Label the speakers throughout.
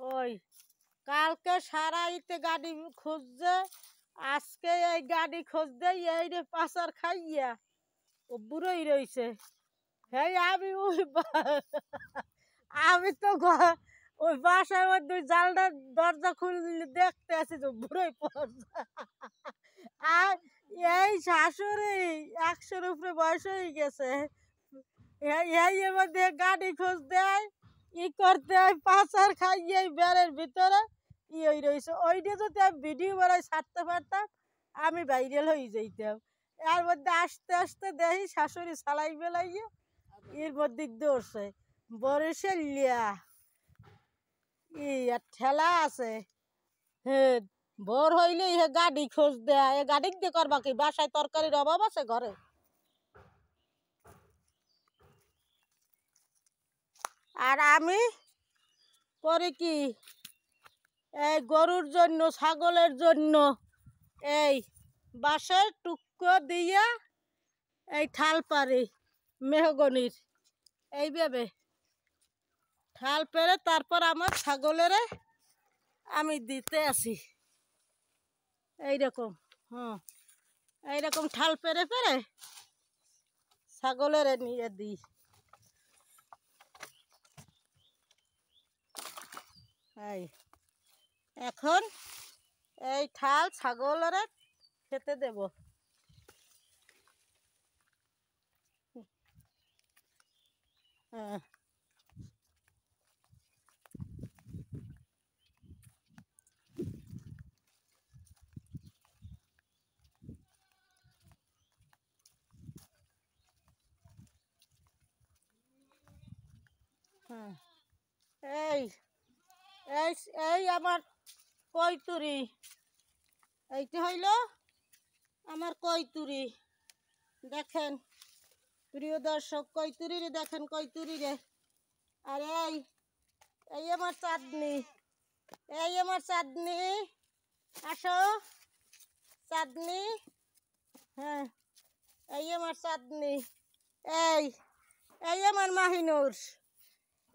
Speaker 1: ওই কালকে সারা ইতে গাড়ি খুঁজছে, আজকে এই গাড়ি খুঁজতে এই রে পাচার খাইয়া ও বুড়োই রইছে। হ্যাঁ আমি তো ওই বাসার মধ্যে জালটা দরজা খুললে দেখতে আছি তো বুড়োই পড়ছে। আর এই শাশুড়ি 100-র উপরে বয়স হয়ে গেছে, এর মধ্যে গাড়ি খোঁজ দেয় ই করতে হয়, পাচার খাইয়ে বেড়ের ভিতরে ওই রয়েছে। ওইটা যদি আমি ভিডিও বানাই ছাড়তে পারতাম আমি ভাইরাল হয়ে যাইতাম। এর মধ্যে আস্তে আস্তে দেখি শাশুড়ি চালাই বেলাইয়ে এর মধ্যে দৌড়ছে বরিশালিয়া আর ঠেলা আছে। হ্যাঁ ভোর হইলে হে গাড়ি খোঁজ দেয়, এ গাড়ি দিয়ে করবা কি? বাসায় তরকারির অভাব আছে ঘরে? আর আমি করি কি, এই গরুর জন্য ছাগলের জন্য এই বাঁশের টুকরো দিয়া এই ঠাল পারি মেহগনির, এইভাবে ঠাল পেরে তারপর আমার ছাগলের আমি দিতে আসি এইরকম। এইরকম ঠাল পেরে পেরে ছাগলের নিয়ে দিই। এই এখন এই ঠাল ছাগলের খেতে দেব। হ্যাঁ হ্যাঁ এই এই এই আমার কৈতুরি, এইটা হইল আমার কৈতুরি। দেখেন প্রিয় দর্শক, কৈতুরি রে দেখেন, কৈতুরি রে। আর এই এই আমার চাঁদনি, এই আমার চাঁদনি, আসো চাঁদনি। হ্যাঁ এই আমার চাঁদনি, এই এই আমার মাহিনুর,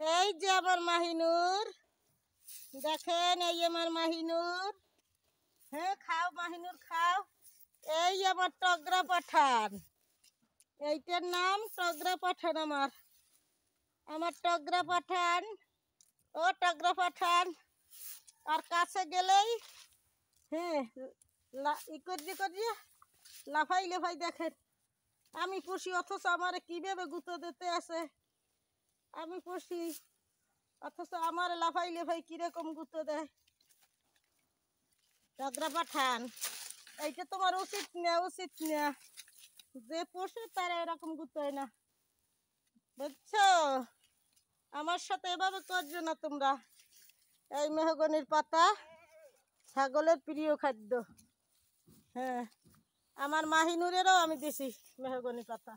Speaker 1: এই যে আমার মাহিনুর দেখেন, এই আমার মাহিনুর। হ্যাঁ খাও মাহিনুর খাও। এই আমার টগরা পাঠান, এইটার নাম টগরা পাঠান। আমার আমার টগরা পাঠান, ও টগরা পাঠান। আর কাছে গেলেই হ্যাঁ ই করিয়ে লাফাই লাফাই দেখেন আমি পুষি, অথচ আমার কিভাবে গুঁতো দিতে আছে। আমি পুষি অথচ আমার লাফাই লাফাই কিরকম গুঁতো দেয়। টগরা পাঠান, এইটা তোমার উচিত না, উচিত না। যে পোষে তারা এরকম গুঁতোয় না, বুঝছো? আমার সাথে এভাবে করছো না তোমরা। এই মেহগনির পাতা ছাগলের প্রিয় খাদ্য। হ্যাঁ আমার মাহিনুরেরও আমি দিছি মেহগনি পাতা।